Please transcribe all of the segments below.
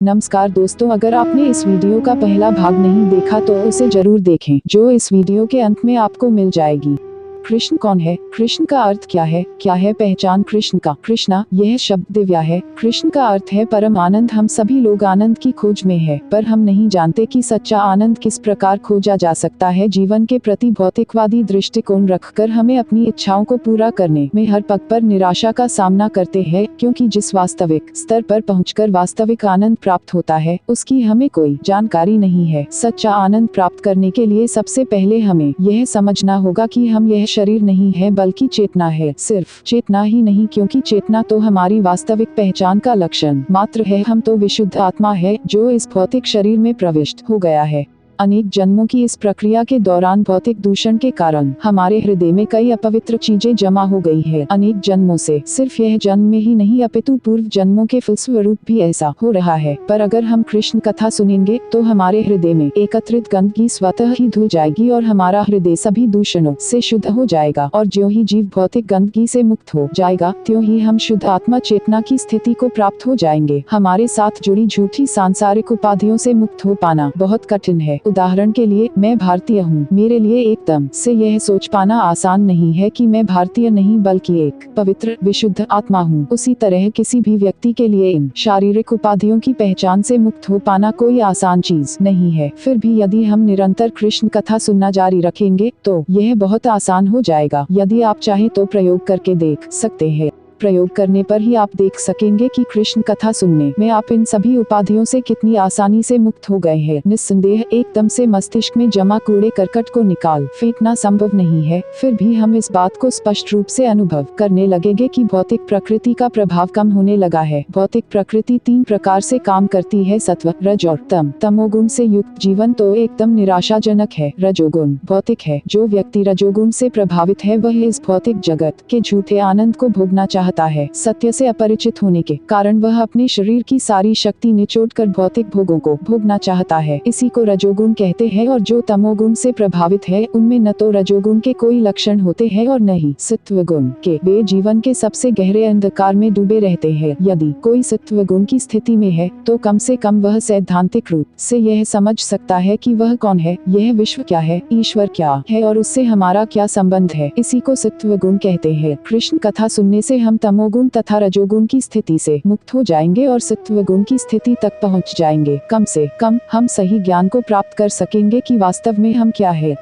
नमस्कार दोस्तों, अगर आपने इस वीडियो का पहला भाग नहीं देखा तो उसे जरूर देखें, जो इस वीडियो के अंत में आपको मिल जाएगी। कृष्ण कौन है? कृष्ण का अर्थ क्या है? क्या है पहचान कृष्ण का? कृष्णा यह शब्द दिव्या है। कृष्ण का अर्थ है परम आनंद। हम सभी लोग आनंद की खोज में है, पर हम नहीं जानते कि सच्चा आनंद किस प्रकार खोजा जा सकता है। जीवन के प्रति भौतिकवादी दृष्टिकोण रखकर हमें अपनी इच्छाओं को पूरा करने में हर पग पर निराशा का सामना करते हैं, क्योंकि जिस वास्तविक स्तर पर पहुंचकर वास्तविक आनंद प्राप्त होता है उसकी हमें कोई जानकारी नहीं है। सच्चा आनंद प्राप्त करने के लिए सबसे पहले हमें यह समझना होगा कि हम यह शरीर नहीं है बल्कि चेतना है। सिर्फ चेतना ही नहीं, क्योंकि चेतना तो हमारी वास्तविक पहचान का लक्षण मात्र है। हम तो विशुद्ध आत्मा है जो इस भौतिक शरीर में प्रविष्ट हो गया है। अनेक जन्मों की इस प्रक्रिया के दौरान भौतिक दूषण के कारण हमारे हृदय में कई अपवित्र चीजें जमा हो गई है। अनेक जन्मों से, सिर्फ यह जन्म में ही नहीं अपितु पूर्व जन्मों के फलस्वरूप भी ऐसा हो रहा है। पर अगर हम कृष्ण कथा सुनेंगे तो हमारे हृदय में एकत्रित गंदगी स्वतः ही धुल जाएगी और हमारा हृदय सभी दूषणों से शुद्ध हो जाएगा। और ज्यों ही जीव भौतिक गंदगी से मुक्त हो जाएगा, त्यों ही हम शुद्ध आत्मा चेतना की स्थिति को प्राप्त हो जाएंगे। हमारे साथ जुड़ी झूठी सांसारिक उपाधियों से मुक्त हो पाना बहुत कठिन है। उदाहरण के लिए, मैं भारतीय हूँ। मेरे लिए एकदम से यह सोच पाना आसान नहीं है कि मैं भारतीय नहीं बल्कि एक पवित्र विशुद्ध आत्मा हूँ। उसी तरह किसी भी व्यक्ति के लिए इन शारीरिक उपाधियों की पहचान से मुक्त हो पाना कोई आसान चीज नहीं है। फिर भी यदि हम निरंतर कृष्ण कथा सुनना जारी रखेंगे तो यह बहुत आसान हो जाएगा। यदि आप चाहें तो प्रयोग करके देख सकते हैं। प्रयोग करने पर ही आप देख सकेंगे कि कृष्ण कथा सुनने में आप इन सभी उपाधियों से कितनी आसानी से मुक्त हो गए हैं। निस्संदेह एकदम से मस्तिष्क में जमा कूड़े करकट को निकाल फेंकना संभव नहीं है। फिर भी हम इस बात को स्पष्ट रूप से अनुभव करने लगेंगे कि भौतिक प्रकृति का प्रभाव कम होने लगा है। भौतिक प्रकृति 3 प्रकार से काम करती है: सत्व, रज और तम। तमोगुण से युक्त जीवन तो एकदम निराशाजनक है। रजोगुण भौतिक है। जो व्यक्ति रजोगुण से प्रभावित है वह इस भौतिक जगत के झूठे आनंद को भोगना चाहता है। सत्य से अपरिचित होने के कारण वह अपने शरीर की सारी शक्ति निचोड़कर भौतिक भोगों को भोगना चाहता है। इसी को रजोगुण कहते हैं। और जो तमोगुण से प्रभावित है उनमें न तो रजोगुण के कोई लक्षण होते हैं और न ही सत्वगुण के। वे जीवन के सबसे गहरे अंधकार में डूबे रहते हैं। यदि कोई सत्वगुण की स्थिति में है तो कम से कम वह सैद्धांतिक रूप से यह समझ सकता है कि वह कौन है, यह विश्व क्या है, ईश्वर क्या है और उससे हमारा क्या संबंध है। इसी को सत्वगुण कहते हैं। कृष्ण कथा सुनने से हम तमोगुण तथा रजोगुण की स्थिति से मुक्त हो जाएंगे और सत्वगुण की स्थिति तक पहुंच जाएंगे। कम से कम हम सही ज्ञान को प्राप्त कर सकेंगे कि वास्तव में हम क्या है।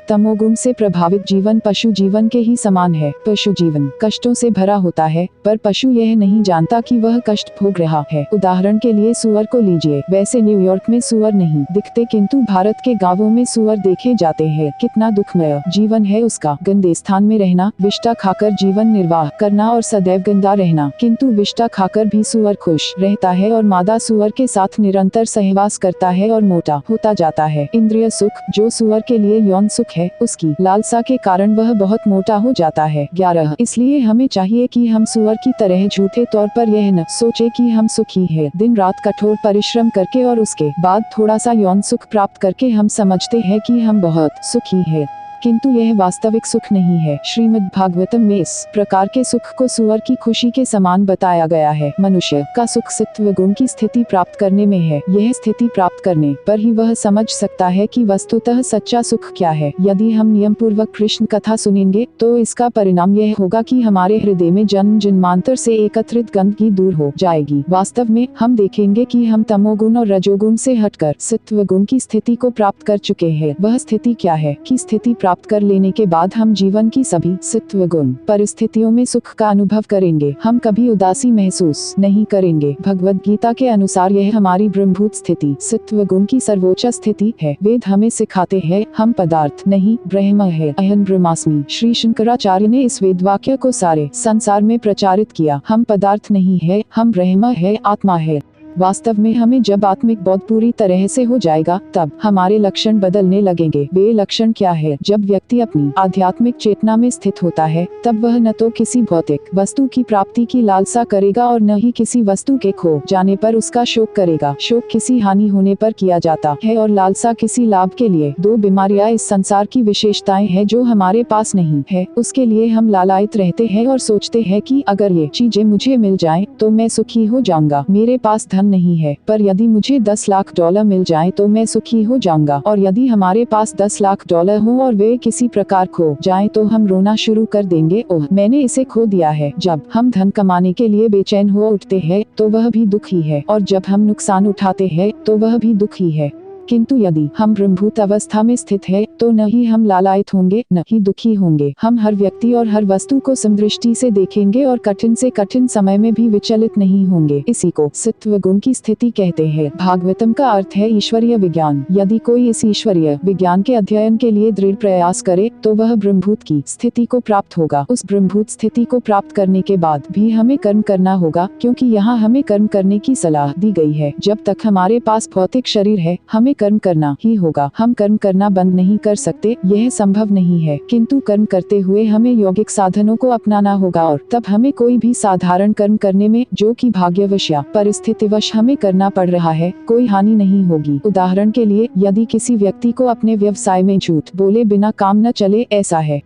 तमोगुण से प्रभावित जीवन पशु जीवन के ही समान है। पशु जीवन कष्टों से भरा होता है, पर पशु यह नहीं जानता कि वह कष्ट भोग रहा है। उदाहरण के लिए सूअर को लीजिए। वैसे न्यूयॉर्क में सूअर नहीं दिखते, किंतु भारत के गांवों में सूअर देखे जाते हैं। कितना दुखमय जीवन है उसका। गंदे स्थान में रहना, विष्टा खाकर जीवन निर्वाह करना और सदैव गंदा रहना। किंतु विष्टा खाकर भी सूअर खुश रहता है और मादा सूअर के साथ निरंतर सहवास करता है और मोटा होता जाता है। इंद्रिय सुख, जो सूअर के लिए यौन सुख है, उसकी लालसा के कारण वह बहुत मोटा हो जाता है। 11 इसलिए हमें चाहिए कि हम सूअर की तरह झूठे तौर पर यह न सोचे कि हम सुखी हैं। दिन रात कठोर परिश्रम करके और उसके बाद थोड़ा सा यौन सुख प्राप्त करके हम समझते हैं कि हम बहुत सुखी हैं, किंतु यह वास्तविक सुख नहीं है। श्रीमद् भागवतम में इस प्रकार के सुख को सूअर की खुशी के समान बताया गया है। मनुष्य का सुख सत्वगुण की स्थिति प्राप्त करने में है। यह स्थिति प्राप्त करने पर ही वह समझ सकता है कि वस्तुतः सच्चा सुख क्या है। यदि हम नियम पूर्वक कृष्ण कथा सुनेंगे तो इसका परिणाम यह होगा कि हमारे हृदय में जन्म जन्मांतर से एकत्रित गंदगी दूर हो जाएगी। वास्तव में हम देखेंगे कि हम तमोगुण और रजोगुण से हटकर सत्वगुण की स्थिति को प्राप्त कर चुके हैं। वह स्थिति क्या है कि स्थिति प्राप्त कर लेने के बाद हम जीवन की सभी सत्वगुण परिस्थितियों में सुख का अनुभव करेंगे। हम कभी उदासी महसूस नहीं करेंगे। भगवद गीता के अनुसार यह हमारी ब्रह्मभूत स्थिति सत्वगुण की सर्वोच्च स्थिति है। वेद हमें सिखाते हैं हम पदार्थ नहीं ब्रह्म है। अहं ब्रह्मास्मि। श्री शंकराचार्य ने इस वेद वाक्य को सारे संसार में प्रचारित किया। हम पदार्थ नहीं है, हम ब्रह्म है, आत्मा है। वास्तव में हमें जब आत्मिक बोध पूरी तरह से हो जाएगा तब हमारे लक्षण बदलने लगेंगे। वे लक्षण क्या है? जब व्यक्ति अपनी आध्यात्मिक चेतना में स्थित होता है तब वह न तो किसी भौतिक वस्तु की प्राप्ति की लालसा करेगा और न ही किसी वस्तु के खो जाने पर उसका शोक करेगा। शोक किसी हानि होने पर किया जाता है और लालसा किसी लाभ के लिए। 2 बीमारियां इस संसार की विशेषताएं हैं जो हमारे पास नहीं है। उसके लिए हम लालायित रहते हैं और सोचते हैं कि अगर ये चीजें मुझे मिल जाएं तो मैं सुखी हो जाऊंगा। मेरे पास धन धन नहीं है, पर यदि मुझे 10 लाख डॉलर मिल जाए तो मैं सुखी हो जाऊंगा। और यदि हमारे पास 10 लाख डॉलर हो और वे किसी प्रकार खो जाए तो हम रोना शुरू कर देंगे, ओह मैंने इसे खो दिया है। जब हम धन कमाने के लिए बेचैन हो उठते हैं तो वह भी दुखी है, और जब हम नुकसान उठाते हैं तो वह भी दुखी है। किंतु यदि हम ब्रह्मभूत अवस्था में स्थित है तो न ही हम लालायित होंगे न ही दुखी होंगे। हम हर व्यक्ति और हर वस्तु को समदृष्टि से देखेंगे और कठिन से कठिन समय में भी विचलित नहीं होंगे। इसी को सत्व गुण की स्थिति कहते हैं। भागवतम का अर्थ है ईश्वरीय विज्ञान। यदि कोई इस ईश्वरीय विज्ञान के अध्ययन के लिए दृढ़ प्रयास करे तो वह ब्रह्मभूत की स्थिति को प्राप्त होगा। उस ब्रह्मभूत स्थिति को प्राप्त करने के बाद भी हमें कर्म करना होगा, क्योंकि यहाँ हमें कर्म करने की सलाह दी गई है। जब तक हमारे पास भौतिक शरीर है हमें कर्म करना ही होगा। हम कर्म करना बंद नहीं कर सकते, यह संभव नहीं है, किंतु कर्म करते हुए हमें यौगिक साधनों को अपनाना होगा और तब हमें कोई भी साधारण कर्म करने में, जो कि भाग्यवश या परिस्थितिवश हमें करना पड़ रहा है, कोई हानि नहीं होगी। उदाहरण के लिए यदि किसी व्यक्ति को अपने व्यवसाय में झूठ बोले बिना काम न चले, ऐसा है।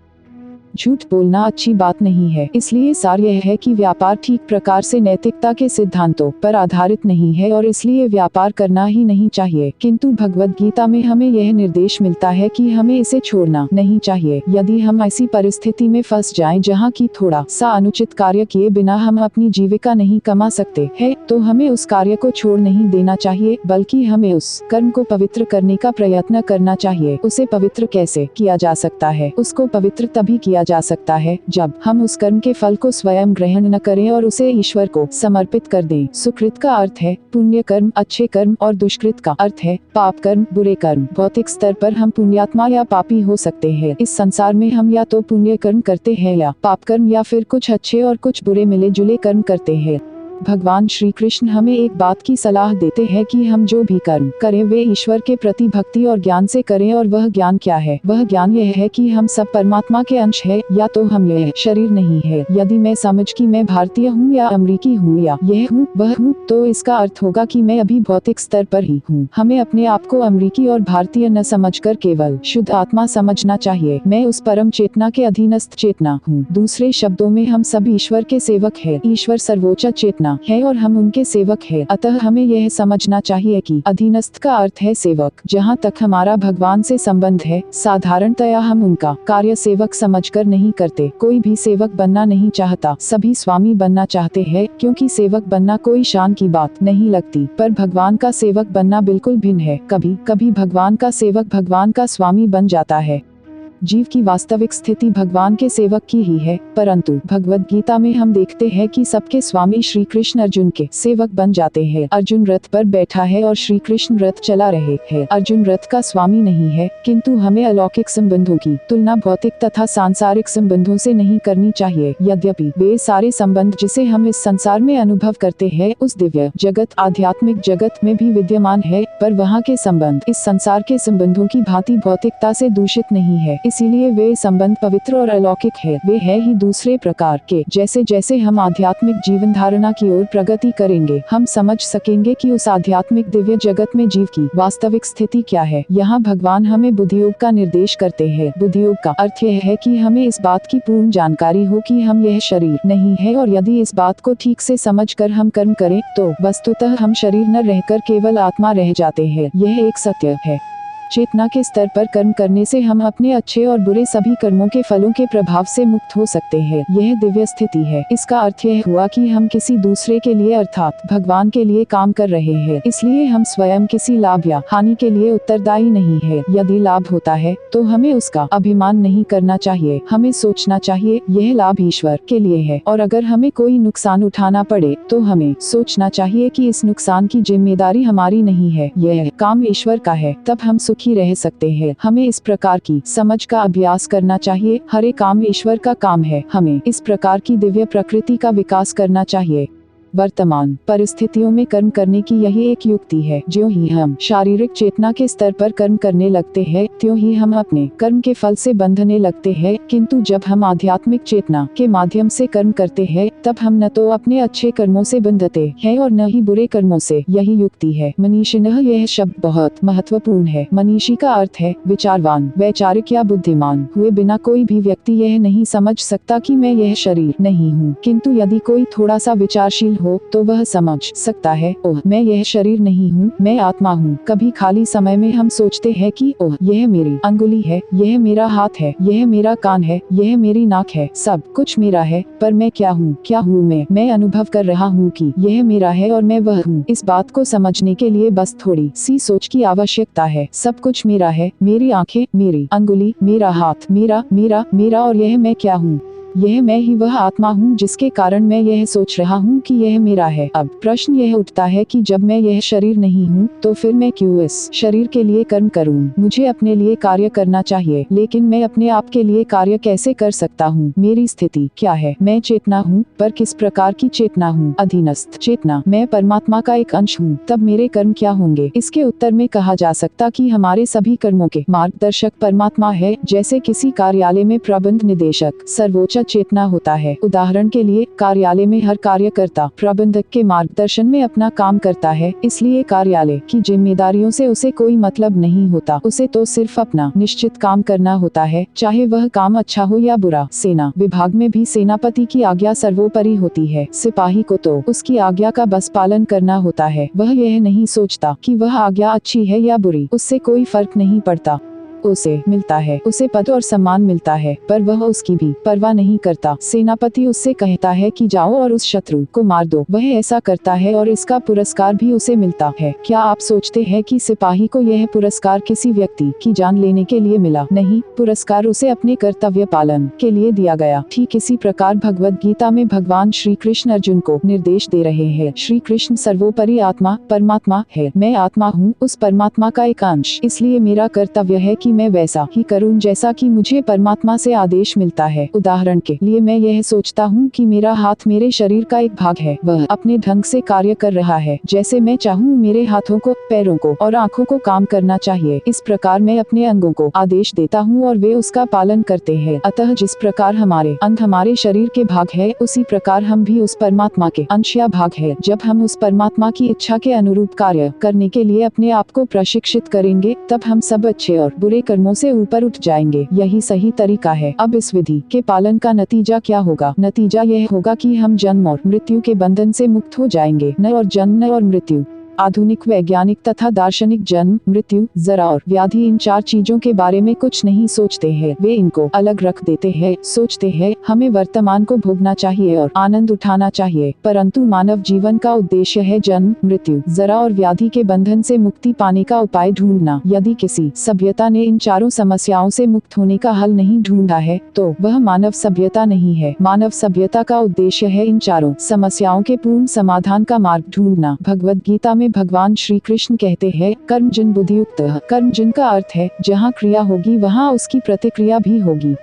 झूठ बोलना अच्छी बात नहीं है, इसलिए सार यह है कि व्यापार ठीक प्रकार से नैतिकता के सिद्धांतों पर आधारित नहीं है और इसलिए व्यापार करना ही नहीं चाहिए। किंतु भगवद गीता में हमें यह निर्देश मिलता है कि हमें इसे छोड़ना नहीं चाहिए। यदि हम ऐसी परिस्थिति में फंस जाएं जहां की थोड़ा सा अनुचित कार्य किए बिना हम अपनी जीविका नहीं कमा सकते हैं, तो हमें उस कार्य को छोड़ नहीं देना चाहिए, बल्कि हमें उस कर्म को पवित्र करने का प्रयत्न करना चाहिए। उसे पवित्र कैसे किया जा सकता है? उसको पवित्र तभी किया जा सकता है जब हम उस कर्म के फल को स्वयं ग्रहण न करें और उसे ईश्वर को समर्पित कर दें। सुकृत का अर्थ है पुण्य कर्म, अच्छे कर्म, और दुष्कृत का अर्थ है पाप कर्म, बुरे कर्म। भौतिक स्तर पर हम पुण्यात्मा या पापी हो सकते हैं। इस संसार में हम या तो पुण्य कर्म करते हैं या पाप कर्म, या फिर कुछ अच्छे और कुछ बुरे मिले जुले कर्म करते हैं। भगवान श्री कृष्ण हमें एक बात की सलाह देते हैं कि हम जो भी कर्म करें वे ईश्वर के प्रति भक्ति और ज्ञान से करें। और वह ज्ञान क्या है? वह ज्ञान यह है कि हम सब परमात्मा के अंश है, या तो हम यह शरीर नहीं है। यदि मैं समझ कि मैं भारतीय हूँ या अमेरिकी हूँ या यह हूँ वह हूँ, तो इसका अर्थ होगा कि मैं अभी भौतिक स्तर पर ही हूँ। हमें अपने आप को अमेरिकी और भारतीय न समझकर केवल शुद्ध आत्मा समझना चाहिए। मैं उस परम चेतना के अधीनस्थ चेतना हूँ। दूसरे शब्दों में हम सब ईश्वर के सेवक है। ईश्वर सर्वोच्च चेतना है और हम उनके सेवक हैं। अतः हमें यह समझना चाहिए कि अधीनस्थ का अर्थ है सेवक। जहाँ तक हमारा भगवान से संबंध है, साधारणतया हम उनका कार्य सेवक समझकर नहीं करते। कोई भी सेवक बनना नहीं चाहता, सभी स्वामी बनना चाहते हैं, क्योंकि सेवक बनना कोई शान की बात नहीं लगती। पर भगवान का सेवक बनना बिल्कुल भिन्न है। कभी कभी भगवान का सेवक भगवान का स्वामी बन जाता है। जीव की वास्तविक स्थिति भगवान के सेवक की ही है, परंतु भगवद गीता में हम देखते हैं कि सबके स्वामी श्री कृष्ण अर्जुन के सेवक बन जाते हैं। अर्जुन रथ पर बैठा है और श्री कृष्ण रथ चला रहे हैं। अर्जुन रथ का स्वामी नहीं है, किंतु हमें अलौकिक संबंधों की तुलना भौतिक तथा सांसारिक संबंधों से नहीं करनी चाहिए। यद्यपि वे सारे संबंध जिसे हम इस संसार में अनुभव करते हैं उस दिव्य जगत आध्यात्मिक जगत में भी विद्यमान है, पर वहाँ के संबंध इस संसार के संबंधों की भांति भौतिकता से दूषित नहीं है। इसीलिए वे संबंध पवित्र और अलौकिक है। वे है ही दूसरे प्रकार के। जैसे जैसे हम आध्यात्मिक जीवन धारणा की ओर प्रगति करेंगे, हम समझ सकेंगे कि उस आध्यात्मिक दिव्य जगत में जीव की वास्तविक स्थिति क्या है। यहाँ भगवान हमें बुद्धियोग का निर्देश करते हैं। बुद्धियोग का अर्थ यह है कि हमें इस बात की पूर्ण जानकारी हो कि हम यह शरीर नहीं है, और यदि इस बात को ठीक से समझकर हम कर्म करें तो वस्तुतः हम शरीर न रहकर केवल आत्मा रह जाते हैं। यह एक सत्य है। चेतना के स्तर पर कर्म करने से हम अपने अच्छे और बुरे सभी कर्मों के फलों के प्रभाव से मुक्त हो सकते हैं। यह दिव्य स्थिति है। इसका अर्थ यह हुआ कि हम किसी दूसरे के लिए अर्थात भगवान के लिए काम कर रहे हैं, इसलिए हम स्वयं किसी लाभ या हानि के लिए उत्तरदायी नहीं है। यदि लाभ होता है तो हमें उसका अभिमान नहीं करना चाहिए। हमें सोचना चाहिए यह लाभ ईश्वर के लिए है, और अगर हमें कोई नुकसान उठाना पड़े तो हमें सोचना चाहिए कि इस नुकसान की जिम्मेदारी हमारी नहीं है, यह काम ईश्वर का है। तब हम सुखी रह सकते हैं। हमें इस प्रकार की समझ का अभ्यास करना चाहिए। हर एक काम ईश्वर का काम है। हमें इस प्रकार की दिव्य प्रकृति का विकास करना चाहिए। वर्तमान परिस्थितियों में कर्म करने की यही एक युक्ति है। ज्यों ही हम शारीरिक चेतना के स्तर पर कर्म करने लगते हैं, त्यों ही हम अपने कर्म के फल से बंधने लगते हैं। किंतु जब हम आध्यात्मिक चेतना के माध्यम से कर्म करते हैं, तब हम न तो अपने अच्छे कर्मों से बंधते हैं और न ही बुरे कर्मों से। यही युक्ति है। मनीषिणः, यह शब्द बहुत महत्वपूर्ण है। मनीषी का अर्थ है विचारवान, वैचारिक या बुद्धिमान। हुए बिना कोई भी व्यक्ति यह नहीं समझ सकता कि मैं यह शरीर नहीं हूँ। किंतु यदि कोई थोड़ा सा विचारशील हो तो वह समझ सकता है, ओह मैं यह शरीर नहीं हूँ, मैं आत्मा हूँ। कभी खाली समय में हम सोचते हैं कि ओह यह मेरी अंगुली है, यह मेरा हाथ है, यह मेरा कान है, यह मेरी नाक है, सब कुछ मेरा है। पर मैं क्या हूँ? क्या हूँ मैं अनुभव कर रहा हूँ कि यह मेरा है और मैं वह हूँ। इस बात को समझने के लिए बस थोड़ी सी सोच की आवश्यकता है। सब कुछ मेरा है, मेरी आंखें, मेरी अंगुली, मेरा हाथ, मेरा मेरा मेरा और यह मैं क्या हूँ? यह मैं ही वह आत्मा हूँ जिसके कारण मैं यह सोच रहा हूँ कि यह मेरा है। अब प्रश्न यह उठता है कि जब मैं यह शरीर नहीं हूँ तो फिर मैं क्यों इस शरीर के लिए कर्म करूँ? मुझे अपने लिए कार्य करना चाहिए, लेकिन मैं अपने आप के लिए कार्य कैसे कर सकता हूँ? मेरी स्थिति क्या है? मैं चेतना हूँ, पर किस प्रकार की चेतना हूँ? अधीनस्थ चेतना। मैं परमात्मा का एक अंश हूँ, तब मेरे कर्म क्या होंगे? इसके उत्तर में कहा जा सकता कि हमारे सभी कर्मों के मार्गदर्शक परमात्मा है। जैसे किसी कार्यालय में प्रबंध निदेशक सर्वोच्च चेतना होता है। उदाहरण के लिए कार्यालय में हर कार्यकर्ता प्रबंधक के मार्गदर्शन में अपना काम करता है, इसलिए कार्यालय की जिम्मेदारियों से उसे कोई मतलब नहीं होता। उसे तो सिर्फ अपना निश्चित काम करना होता है, चाहे वह काम अच्छा हो या बुरा। सेना विभाग में भी सेनापति की आज्ञा सर्वोपरि होती है। सिपाही को तो उसकी आज्ञा का बस पालन करना होता है। वह यह नहीं सोचता कि वह आज्ञा अच्छी है या बुरी, उससे कोई फर्क नहीं पड़ता। उसे मिलता है, उसे पद और सम्मान मिलता है, पर वह उसकी भी परवाह नहीं करता। सेनापति उससे कहता है कि जाओ और उस शत्रु को मार दो, वह ऐसा करता है और इसका पुरस्कार भी उसे मिलता है। क्या आप सोचते हैं कि सिपाही को यह पुरस्कार किसी व्यक्ति की जान लेने के लिए मिला? नहीं, पुरस्कार उसे अपने कर्तव्य पालन के लिए दिया गया। ठीक इसी प्रकार भगवद गीता में भगवान श्री कृष्ण अर्जुन को निर्देश दे रहे हैं। श्री कृष्ण सर्वोपरि आत्मा परमात्मा है। मैं आत्मा हूँ, उस परमात्मा का एक अंश, इसलिए मेरा कर्तव्य है कि मैं वैसा ही करूं जैसा कि मुझे परमात्मा से आदेश मिलता है। उदाहरण के लिए मैं यह सोचता हूं कि मेरा हाथ मेरे शरीर का एक भाग है, वह अपने ढंग से कार्य कर रहा है। जैसे मैं चाहूं मेरे हाथों को, पैरों को और आँखों को काम करना चाहिए। इस प्रकार मैं अपने अंगों को आदेश देता हूं और वे उसका पालन करते हैं। अतः जिस प्रकार हमारे अंग हमारे शरीर के भाग है, उसी प्रकार हम भी उस परमात्मा के अंश या भाग है। जब हम उस परमात्मा की इच्छा के अनुरूप कार्य करने के लिए अपने आप को प्रशिक्षित करेंगे, तब हम सब अच्छे और बुरे कर्मों से ऊपर उठ जाएंगे। यही सही तरीका है। अब इस विधि के पालन का नतीजा क्या होगा? नतीजा यह होगा कि हम जन्म और मृत्यु के बंधन से मुक्त हो जाएंगे। न और जन्म, न और मृत्यु। आधुनिक वैज्ञानिक तथा दार्शनिक जन्म, मृत्यु, जरा और व्याधि इन चार चीजों के बारे में कुछ नहीं सोचते हैं। वे इनको अलग रख देते हैं। सोचते हैं हमें वर्तमान को भोगना चाहिए और आनंद उठाना चाहिए, परंतु मानव जीवन का उद्देश्य है जन्म, मृत्यु, जरा और व्याधि के बंधन से मुक्ति पाने का उपाय ढूंढना। यदि किसी सभ्यता ने इन चारों समस्याओं से मुक्त होने का हल नहीं ढूंढा है, तो वह मानव सभ्यता नहीं है। मानव सभ्यता का उद्देश्य है इन चारों समस्याओं के पूर्ण समाधान का मार्ग ढूंढना। भगवद गीता में भगवान श्री कृष्ण कहते हैं, कर्म जिन बुद्धियुक्त। कर्म जिन का अर्थ है जहाँ क्रिया होगी वहाँ उसकी प्रतिक्रिया भी होगी।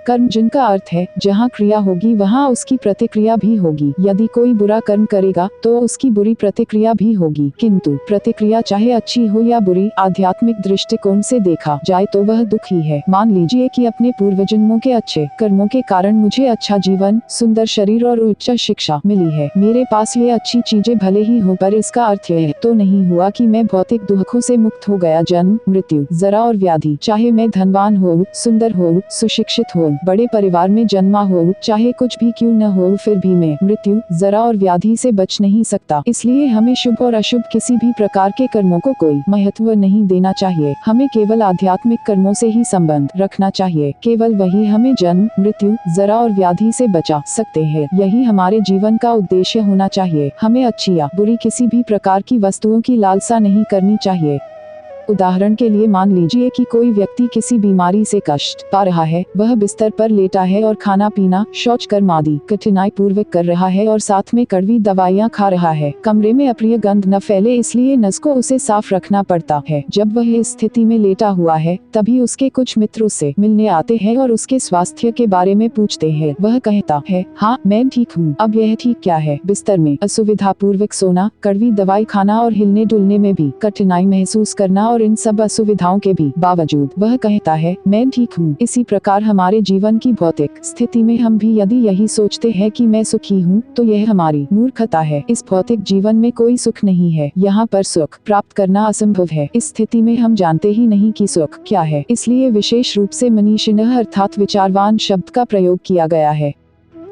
कर्म जिनका अर्थ है जहाँ क्रिया होगी वहाँ उसकी प्रतिक्रिया भी होगी। यदि कोई बुरा कर्म करेगा तो उसकी बुरी प्रतिक्रिया भी होगी, किंतु प्रतिक्रिया चाहे अच्छी हो या बुरी, आध्यात्मिक दृष्टिकोण से देखा जाए तो वह दुख ही है। मान लीजिए कि अपने पूर्व जन्मों के अच्छे कर्मों के कारण मुझे अच्छा जीवन, सुंदर शरीर और उच्च शिक्षा मिली है। मेरे पास ये अच्छी चीजें भले ही हो, पर इसका अर्थ यह तो नहीं हुआ कि मैं भौतिक दुखों से मुक्त हो गया। जन्म, मृत्यु, जरा और व्याधि, चाहे मैं धनवान हो, सुंदर हो, सुशिक्षित हो, बड़े परिवार में जन्मा हो, चाहे कुछ भी क्यों न हो, फिर भी मैं मृत्यु, जरा और व्याधि से बच नहीं सकता। इसलिए हमें शुभ और अशुभ किसी भी प्रकार के कर्मों को कोई महत्व नहीं देना चाहिए। हमें केवल आध्यात्मिक कर्मों से ही संबंध रखना चाहिए। केवल वही हमें जन्म, मृत्यु, जरा और व्याधि से बचा सकते हैं। यही हमारे जीवन का उद्देश्य होना चाहिए। हमें अच्छी या बुरी किसी भी प्रकार की वस्तुओं की लालसा नहीं करनी चाहिए। उदाहरण के लिए मान लीजिए कि कोई व्यक्ति किसी बीमारी से कष्ट पा रहा है। वह बिस्तर पर लेटा है और खाना पीना, शौच कर्म आदि कठिनाई पूर्वक कर रहा है और साथ में कड़वी दवाइयाँ खा रहा है। कमरे में अप्रिय गंध न फैले इसलिए नस को उसे साफ रखना पड़ता है। जब वह इस स्थिति में लेटा हुआ है, तभी उसके कुछ मित्र उससे मिलने आते हैं और उसके स्वास्थ्य के बारे में पूछते हैं। वह कहता है, हाँ मैं ठीक हूँ। अब यह ठीक क्या है? बिस्तर में असुविधा पूर्वक सोना, कड़वी दवाई खाना और हिलने डुलने में भी कठिनाई महसूस करना, और इन सब असुविधाओं के भी बावजूद वह कहता है मैं ठीक हूँ। इसी प्रकार हमारे जीवन की भौतिक स्थिति में हम भी यदि यही सोचते हैं कि मैं सुखी हूँ, तो यह हमारी मूर्खता है। इस भौतिक जीवन में कोई सुख नहीं है। यहाँ पर सुख प्राप्त करना असंभव है। इस स्थिति में हम जानते ही नहीं कि सुख क्या है। इसलिए विशेष रूप से मनीषिणः अर्थात विचारवान शब्द का प्रयोग किया गया है।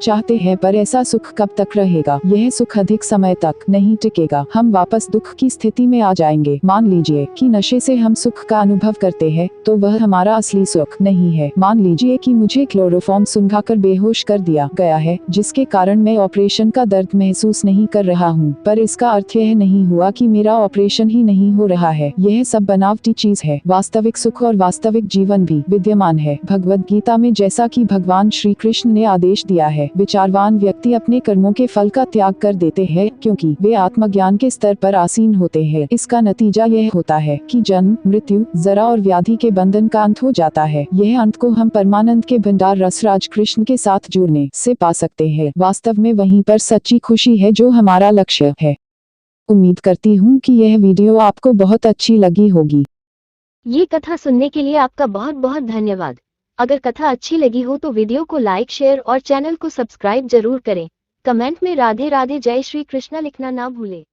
चाहते हैं, पर ऐसा सुख कब तक रहेगा? यह सुख अधिक समय तक नहीं टिकेगा। हम वापस दुख की स्थिति में आ जाएंगे। मान लीजिए कि नशे से हम सुख का अनुभव करते हैं, तो वह हमारा असली सुख नहीं है। मान लीजिए कि मुझे क्लोरोफॉर्म सुंघाकर बेहोश कर दिया गया है, जिसके कारण मैं ऑपरेशन का दर्द महसूस नहीं कर रहा हूँ, पर इसका अर्थ यह नहीं हुआ कि मेरा ऑपरेशन ही नहीं हो रहा है। यह सब बनावटी चीज है। वास्तविक सुख और वास्तविक जीवन भी विद्यमान है। भगवद गीता में जैसा कि भगवान श्री कृष्ण ने आदेश दिया है, विचारवान व्यक्ति अपने कर्मों के फल का त्याग कर देते हैं, क्योंकि वे आत्मज्ञान के स्तर पर आसीन होते हैं। इसका नतीजा यह होता है कि जन्म, मृत्यु, जरा और व्याधि के बंधन का अंत हो जाता है। यह अंत को हम परमानंद के भंडार रसराज कृष्ण के साथ जुड़ने से पा सकते हैं। वास्तव में वहीं पर सच्ची खुशी है जो हमारा लक्ष्य है। उम्मीद करती हूँ कि यह वीडियो आपको बहुत अच्छी लगी होगी। ये कथा सुनने के लिए आपका बहुत बहुत धन्यवाद। अगर कथा अच्छी लगी हो तो वीडियो को लाइक, शेयर और चैनल को सब्सक्राइब जरूर करें। कमेंट में राधे राधे जय श्री कृष्णा लिखना ना भूलें।